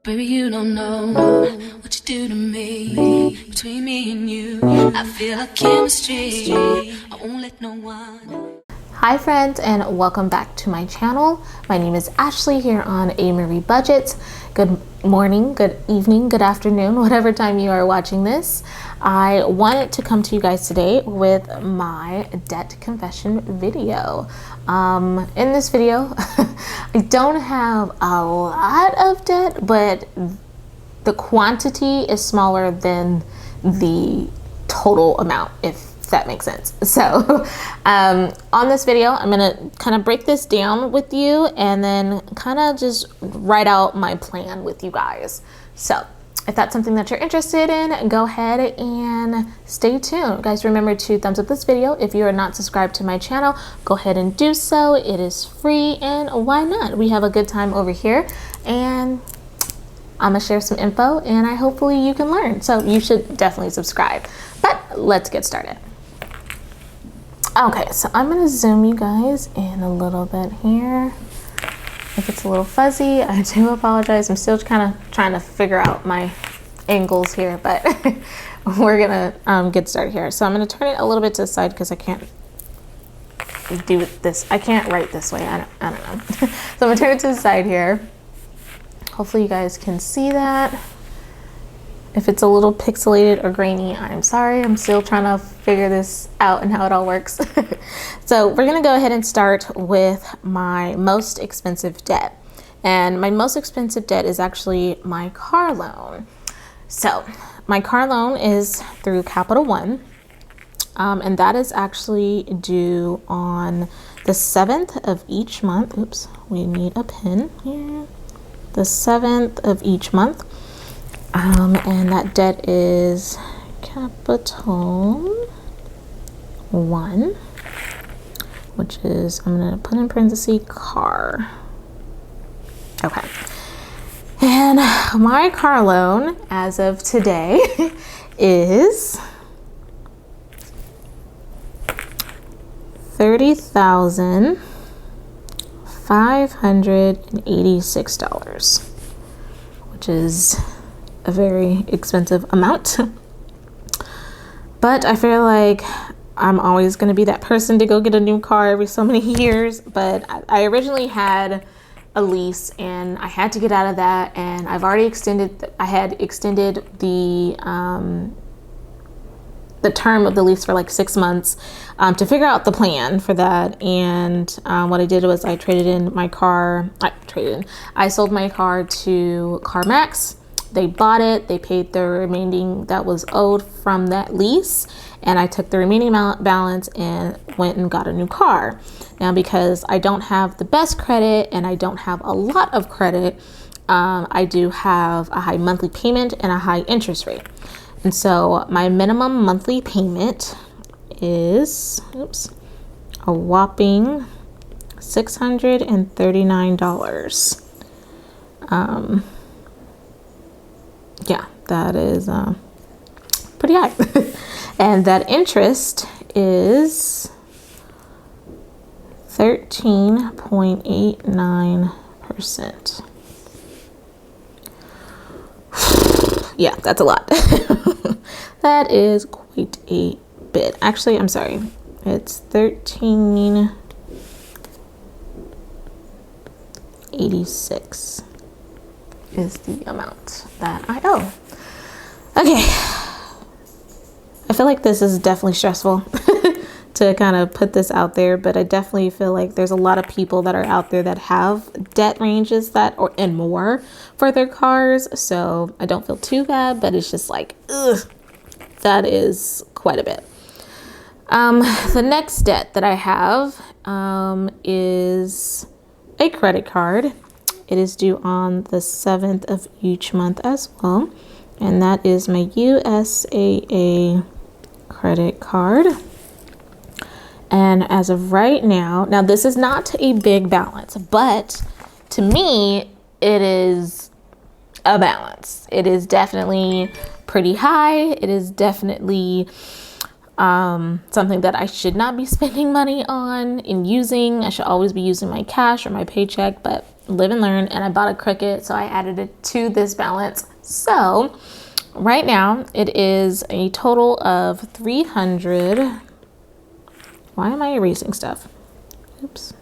Baby, you don't know what you do to me. Between me and you, I feel like chemistry. I won't let no one. Hi friends, and welcome back to my channel. My name is Ashley here on A Marie Budget. Good morning, good evening, good afternoon, whatever time you are watching this. I wanted to come to you guys today with my debt confession video. In this video, I don't have a lot of debt, but the quantity is smaller than the total amount, if that makes sense. So on this video, I'm gonna kind of break this down with you and then kind of just write out my plan with you guys. So if that's something that you're interested in, go ahead and stay tuned. Guys, remember to thumbs up this video. If you are not subscribed to my channel, go ahead and do so. It is free, and why not? We have a good time over here, and I'm gonna share some info, and hopefully you can learn. So you should definitely subscribe. But let's get started. Okay, so I'm gonna zoom you guys in a little bit here. If it's a little fuzzy, I do apologize. I'm still kind of trying to figure out my angles here, but we're gonna get started here. So I'm gonna turn it a little bit to the side because I can't do this. I can't write this way. I don't know. So I'm gonna turn it to the side here. Hopefully you guys can see that. If it's a little pixelated or grainy, I'm sorry. I'm still trying to figure this out and how it all works. So we're gonna go ahead and start with my most expensive debt. And my most expensive debt is actually my car loan. So my car loan is through Capital One. And that is actually due on the 7th of each month. Oops, we need a pen here. The 7th of each month. And that debt is Capital One, which is, I'm going to put in parentheses, car. Okay. And my car loan as of today is $30,586, which is a very expensive amount. But I feel like I'm always going to be that person to go get a new car every so many years. But I originally had a lease and I had to get out of that, and I've already extended the term of the lease for like 6 months to figure out the plan for that. And what I did was I traded in my car. I sold my car to CarMax. They bought it, they paid the remaining that was owed from that lease, and I took the remaining balance and went and got a new car. Now, because I don't have the best credit and I don't have a lot of credit, I do have a high monthly payment and a high interest rate. And so my minimum monthly payment is, a whopping $639. Yeah, that is pretty high. And that interest is 13.89%. Yeah, that's a lot. That is quite a bit. Actually, I'm sorry. It's 1386 is the amount that I owe. Okay. I feel like this is definitely stressful to kind of put this out there, but I definitely feel like there's a lot of people that are out there that have debt ranges and more for their cars. So I don't feel too bad, but it's just like, ugh, that is quite a bit. The next debt that I have is a credit card. It is due on the 7th of each month as well. And that is my USAA credit card. And as of right now this is not a big balance, but to me, it is a balance. It is definitely pretty high. It is definitely something that I should not be spending money on and using. I should always be using my cash or my paycheck, but live and learn, and I bought a Cricut, so I added it to this balance. So right now it is a total of 300. Why am I erasing stuff? Oops.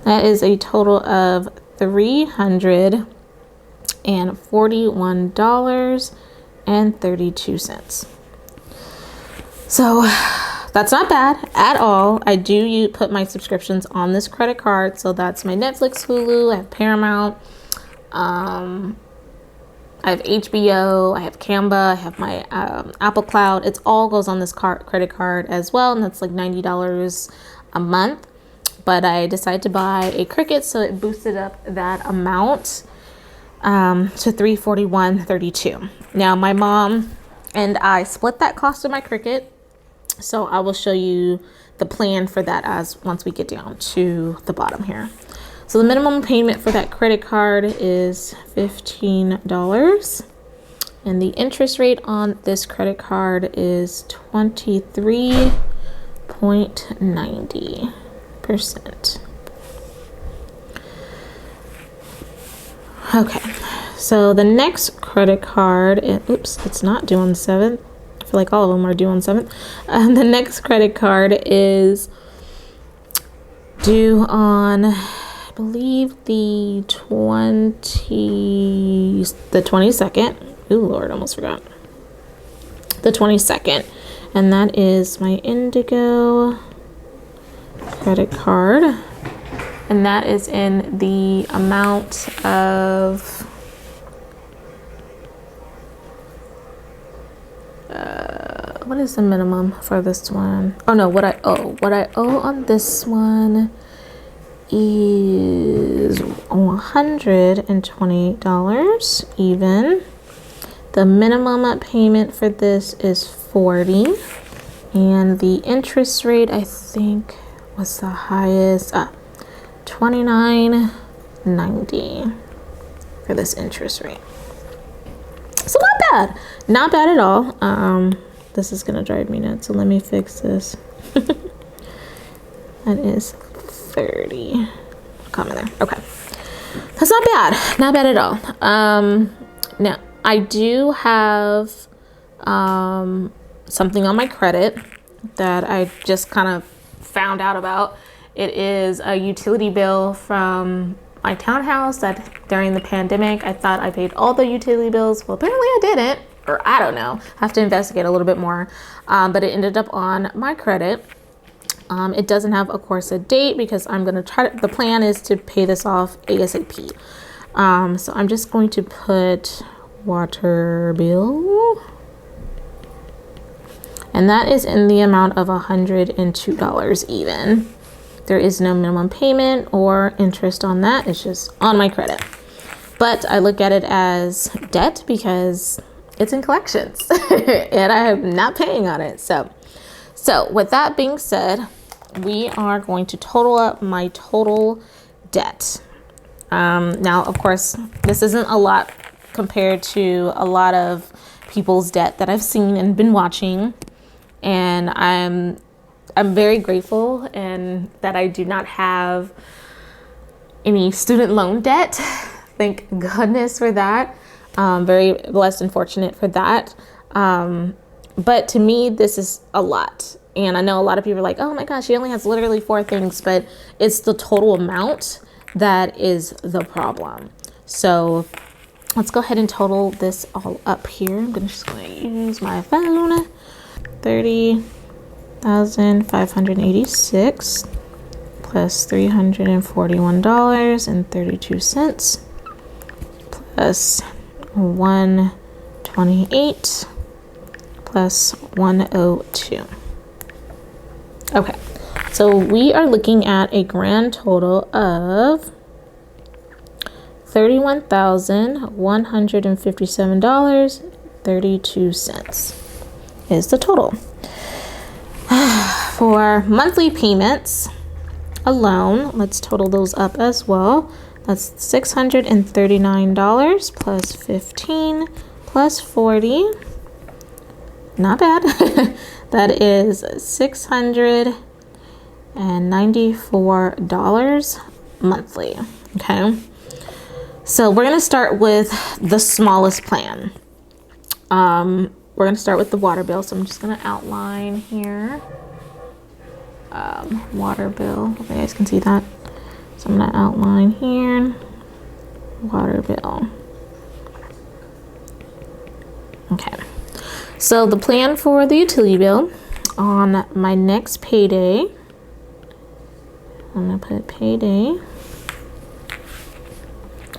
That is a total of $341.32. So that's not bad at all. I do put my subscriptions on this credit card. So that's my Netflix, Hulu, I have Paramount, I have HBO, I have Canva, I have my Apple Cloud. It all goes on this credit card as well, and that's like $90 a month. But I decided to buy a Cricut, so it boosted up that amount to $341.32. Now my mom and I split that cost of my Cricut, so I will show you the plan for that as once we get down to the bottom here. So the minimum payment for that credit card is $15, and the interest rate on this credit card is 23.90%. Okay, so the next credit card, oops, it's not due on the 7th. I feel like all of them are due on 7th. The next credit card is due on, I believe, the 22nd. Ooh, Lord, almost forgot. The 22nd, and that is my Indigo credit card, and that is in the amount of what is the minimum for this one? Oh no, what I owe on this one is $120 even. The minimum payment for this is $40, and the interest rate, I think, was the highest, $29.90 for this interest rate. So not bad at all. This is gonna drive me nuts, so let me fix this. That is 30. Comma there. Okay, that's not bad at all. Now I do have something on my credit that I just kind of found out about. It is a utility bill from my townhouse that during the pandemic I thought I paid all the utility bills. Well, apparently I didn't, or I don't know. I have to investigate a little bit more, but it ended up on my credit. It doesn't have, of course, a date because I'm gonna the plan is to pay this off ASAP. So I'm just going to put water bill, and that is in the amount of $102 even. There is no minimum payment or interest on that. It's just on my credit. But I look at it as debt because it's in collections and I am not paying on it. So with that being said, we are going to total up my total debt. Now, of course, this isn't a lot compared to a lot of people's debt that I've seen and been watching. And I'm very grateful and that I do not have any student loan debt. Thank goodness for that. Very blessed and fortunate for that. But to me, this is a lot. And I know a lot of people are like, oh my gosh, she only has literally 4 things, but it's the total amount that is the problem. So let's go ahead and total this all up here. I'm just going to use my phone. $30,586 plus $341.32 plus 128 plus 102. Okay, so we are looking at a grand total of $31,157.32 is the total. For monthly payments alone, let's total those up as well. That's $639 plus 15 plus 40. Not bad. That is $694 monthly. Okay. So we're going to start with the smallest plan. We're going to start with the water bill. So I'm just going to outline here. Water bill. Hope you guys can see that. So I'm going to outline here. Water bill. Okay. So the plan for the utility bill on my next payday, I'm going to put payday.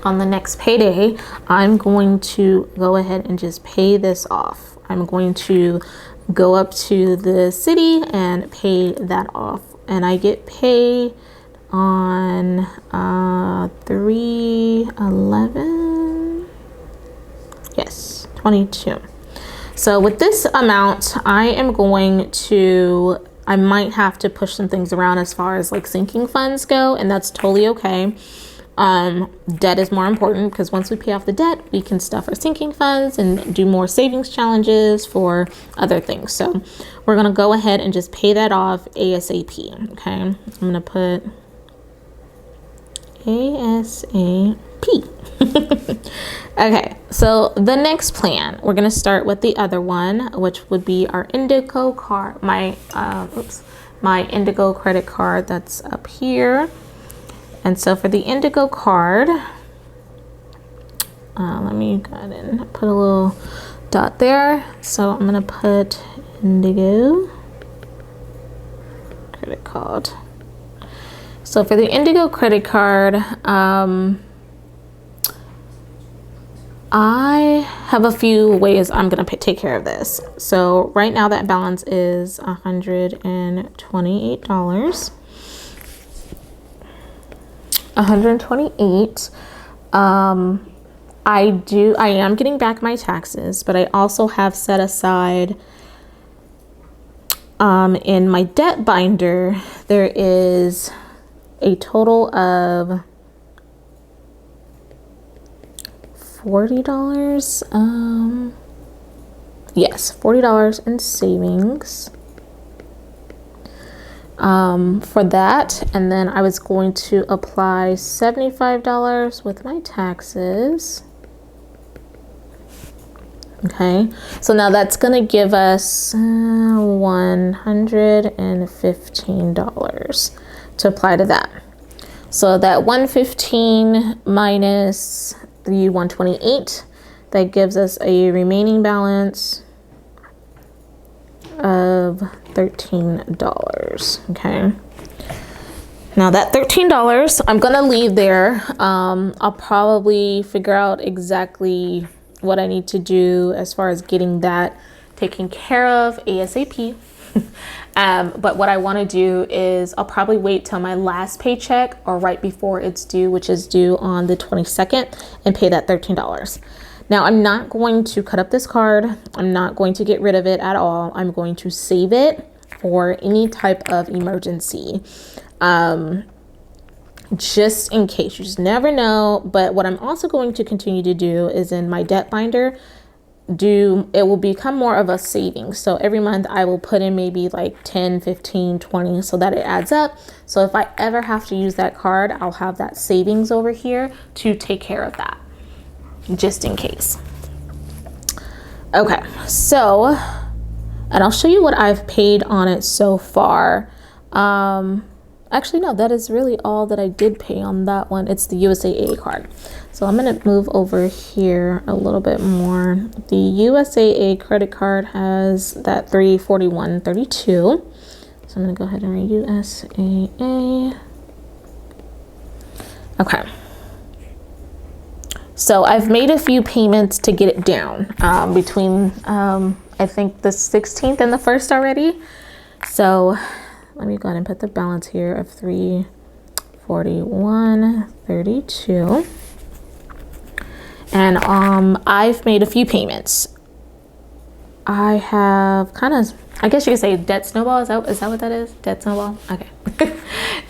On the next payday, I'm going to go ahead and just pay this off. I'm going to go up to the city and pay that off. And I get paid on 3/11. Yes, 22. So with this amount, I am going to, I might have to push some things around as far as like sinking funds go, and that's totally okay. Debt is more important because once we pay off the debt, we can stuff our sinking funds and do more savings challenges for other things. So we're going to go ahead and just pay that off ASAP. Okay. I'm going to put ASAP. Okay. So the next plan, we're going to start with the other one, which would be our Indigo card, my Indigo credit card that's up here. And so for the Indigo card, let me go ahead and put a little dot there. So I'm going to put Indigo credit card. So for the Indigo credit card, I have a few ways I'm going to take care of this. So right now that balance is $128. 128. I am getting back my taxes, but I also have set aside in my debt binder, there is a total of $40. Yes, $40 in savings. For that, and then I was going to apply $75 with my taxes. Okay, so now that's gonna give us $115 to apply to that. So that 115 minus the 128, that gives us a remaining balance of $13. Okay, now that $13 I'm gonna leave there. I'll probably figure out exactly what I need to do as far as getting that taken care of ASAP. But what I want to do is I'll probably wait till my last paycheck or right before it's due, which is due on the 22nd, and pay that $13. Now, I'm not going to cut up this card. I'm not going to get rid of it at all. I'm going to save it for any type of emergency. Just in case, you just never know. But what I'm also going to continue to do is in my debt binder, it will become more of a savings. So every month I will put in maybe like 10, 15, 20 so that it adds up. So if I ever have to use that card, I'll have that savings over here to take care of that, just in case. Okay, so, and I'll show you what I've paid on it so far. Actually, no, that is really all that I did pay on that one. It's the USAA card. So I'm going to move over here a little bit more. The USAA credit card has that $341.32. So I'm going to go ahead and write USAA. Okay. So I've made a few payments to get it down between, I think, the 16th and the 1st already. So let me go ahead and put the balance here of $341.32. And I've made a few payments. I have kind of, I guess you could say debt snowball. Is that what that is? Debt snowball? Okay.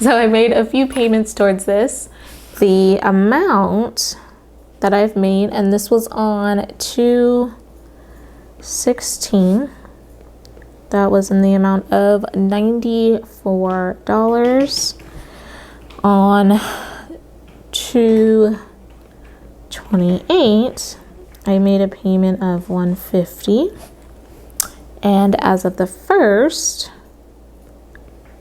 So I made a few payments towards this. The amount that I've made, and this was on 2/16. That was in the amount of $94. On 2/28, I made a payment of $150. And as of the 1st,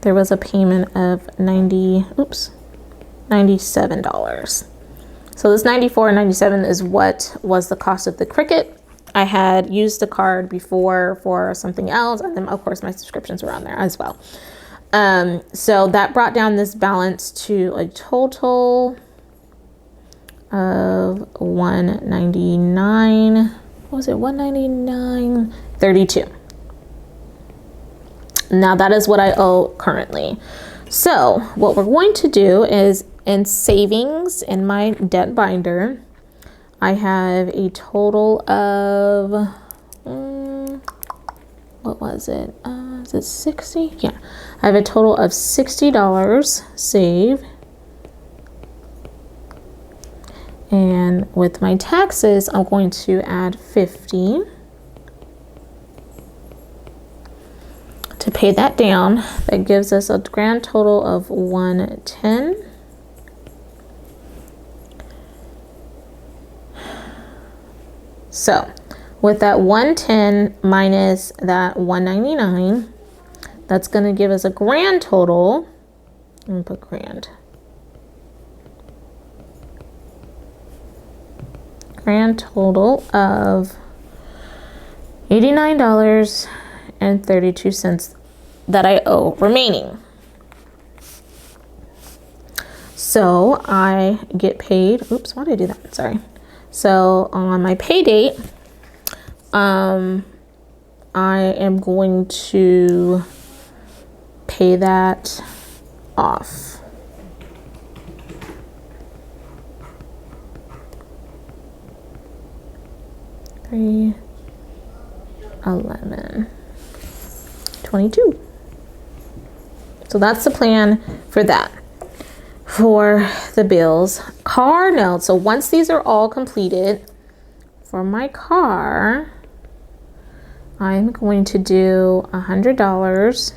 there was a payment of $97. So this $94.97 is what was the cost of the Cricut. I had used the card before for something else, and then of course my subscriptions were on there as well. So that brought down this balance to a total of $199. What was it? $199.32. Now that is what I owe currently. So what we're going to do is, in savings in my debt binder, I have a total of, what was it? Is it 60? Yeah, I have a total of $60 saved. And with my taxes, I'm going to add 50 to pay that down. That gives us a grand total of 110. So with that 110 minus that 199, that's going to give us a grand total. I'm going to put grand. Grand total of $89.32 that I owe remaining. So I get paid. Oops, why did I do that? Sorry. So on my pay date, I am going to pay that off. $311.22. So that's the plan for that. For the bills, car notes. So once these are all completed, for my car, I'm going to do $100.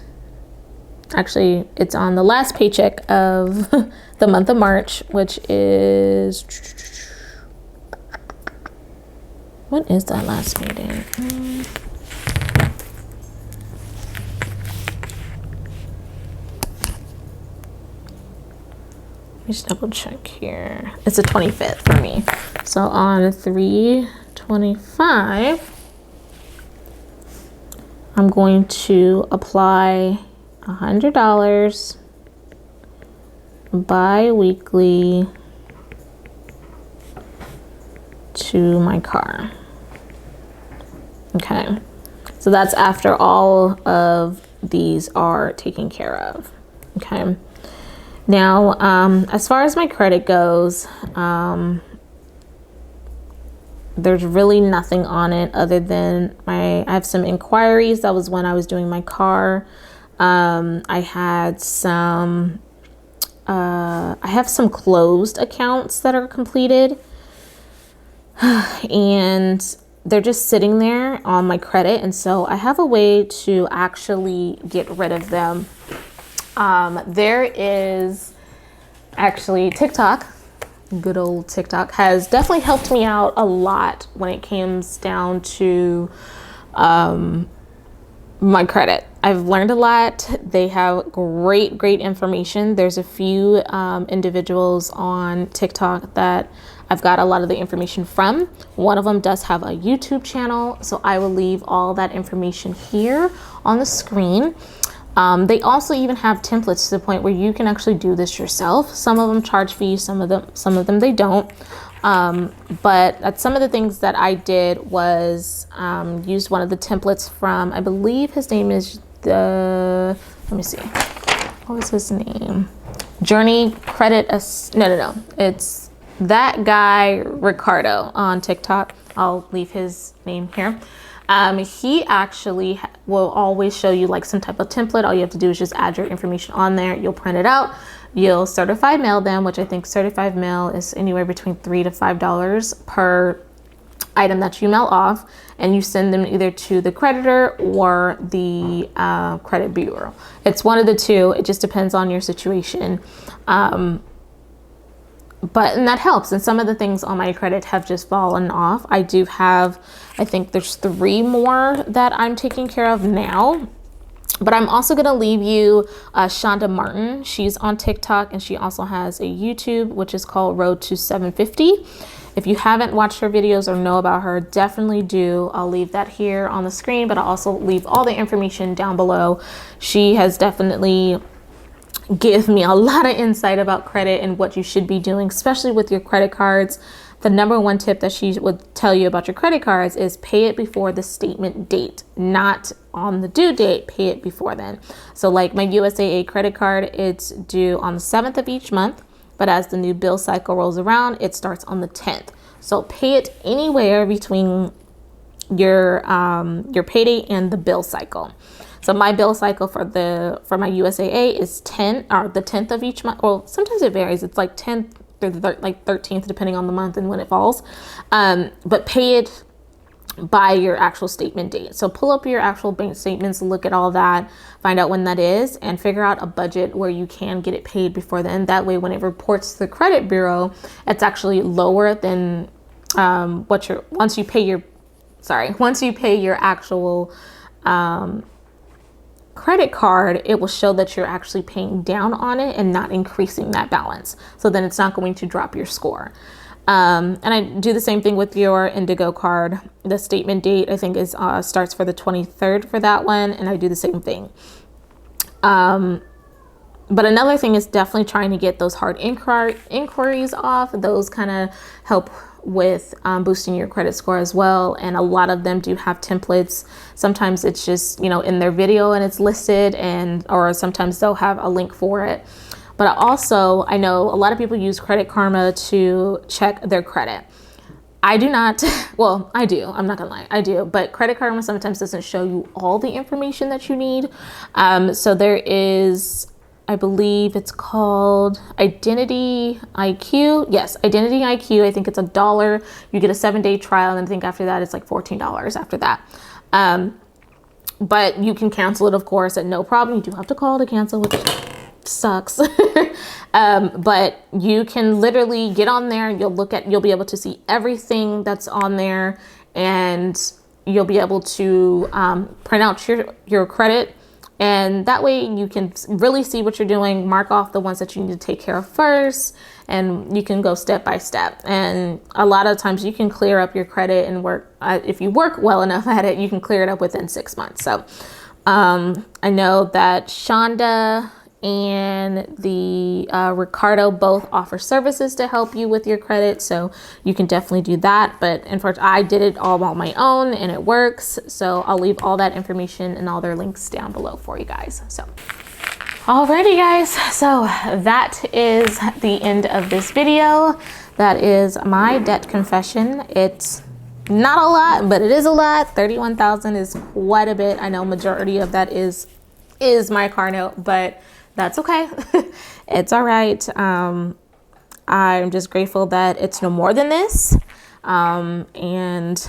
Actually, it's on the last paycheck of the month of March, which is, what is that last payday? Just double check here. It's the 25th for me. So on 3/25, I'm going to apply $100 bi-weekly to my car. Okay, so that's after all of these are taken care of. Okay. Now, as far as my credit goes, there's really nothing on it other than I have some inquiries. That was when I was doing my car. I have some closed accounts that are completed, and they're just sitting there on my credit. And so I have a way to actually get rid of them. There is actually TikTok, good old TikTok, has definitely helped me out a lot when it comes down to my credit. I've learned a lot. They have great information. There's a few individuals on TikTok that I've got a lot of the information from. One of them does have a YouTube channel, so I will leave all that information here on the screen. They also even have templates to the point where you can actually do this yourself. Some of them charge fees, some of them they don't. But that's some of the things that I did was use one of the templates from, I believe his name is let me see, what was his name? Journey Credit, no. It's that guy, Ricardo, on TikTok. I'll leave his name here. He actually will always show you like some type of template. All you have to do is just add your information on there. You'll print it out. You'll certified mail them, which I think certified mail is anywhere between $3 to $5 per item that you mail off, and you send them either to the creditor or the credit bureau. It's one of the two. It just depends on your situation. and that helps. And some of the things on my credit have just fallen off. I do have, I think there's 3 more that I'm taking care of now. But I'm also going to leave you Shonda Martin. She's on TikTok, and she also has a YouTube, which is called Road to 750. If you haven't watched her videos or know about her, definitely do. I'll leave that here on the screen, but I'll also leave all the information down below. She has definitely given me a lot of insight about credit and what you should be doing, especially with your credit cards. The number 1 tip that she would tell you about your credit cards is pay it before the statement date, not on the due date. Pay it before then. So like my USAA credit card, it's due on the 7th of each month, but as the new bill cycle rolls around, it starts on the 10th. So pay it anywhere between your payday and the bill cycle. So my bill cycle for my USAA is the 10th of each month. Well, sometimes it varies. It's like 10th through the 13th, depending on the month and when it falls. But pay it by your actual statement date. So pull up your actual bank statements, look at all that, find out when that is, and figure out a budget where you can get it paid before then. That way, when it reports to the credit bureau, it's actually lower than once you pay your actual credit card, it will show that you're actually paying down on it and not increasing that balance. So then it's not going to drop your score. And I do the same thing with your Indigo card. The statement date, I think, is starts for the 23rd for that one, and I do the same thing. But another thing is definitely trying to get those hard inquiries off. Those kind of help with boosting your credit score as well, and a lot of them do have templates. Sometimes it's just in their video and it's listed, or sometimes they'll have a link for it. But also, I know a lot of people use Credit Karma to check their credit. I do not. Well, I do. I'm not gonna lie, I do. But Credit Karma sometimes doesn't show you all the information that you need. So there is, I believe it's called Identity IQ. Yes, Identity IQ. I think it's $1. You get a 7-day trial, and I think after that it's like $14 after that. But you can cancel it, of course, at no problem. You do have to call to cancel, which sucks. But you can literally get on there and you'll be able to see everything that's on there, and you'll be able to print out your credit. And that way you can really see what you're doing, mark off the ones that you need to take care of first, and you can go step by step. And a lot of times you can clear up your credit and work, if you work well enough at it, you can clear it up within 6 months. So I know that Shonda and the Ricardo both offer services to help you with your credit, so you can definitely do that. But unfortunately, I did it all on my own and it works, so I'll leave all that information and all their links down below for you guys. So alrighty guys, so that is the end of this video. That is my debt confession. It's not a lot, but it is a lot. $31,000 is quite a bit. I know majority of that is my car note, but that's okay. It's all right. I'm just grateful that it's no more than this. And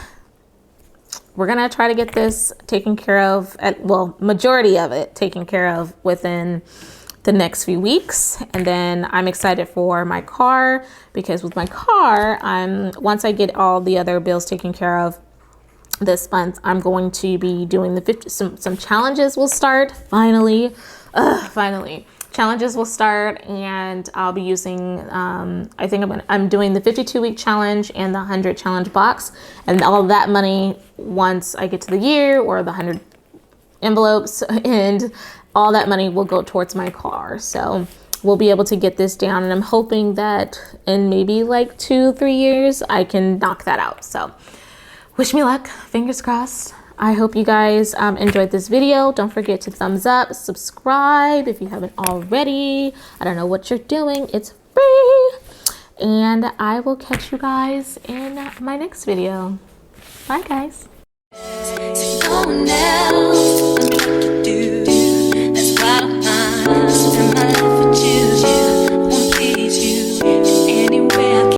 we're going to try to get this taken care of, majority of it taken care of within the next few weeks. And then I'm excited for my car, because with my car, once I get all the other bills taken care of this month, I'm going to be doing some challenges will start finally. Challenges will start, and I'll be using I think I'm doing the 52-week challenge and the 100 challenge box, and all of that money, once I get to the year, or the 100 envelopes, and all that money will go towards my car. So we'll be able to get this down, and I'm hoping that in maybe like 2-3 years I can knock that out. So wish me luck, fingers crossed. I hope you guys enjoyed this video. Don't forget to thumbs up, subscribe if you haven't already. I don't know what you're doing, it's free. And I will catch you guys in my next video. Bye guys. So no one else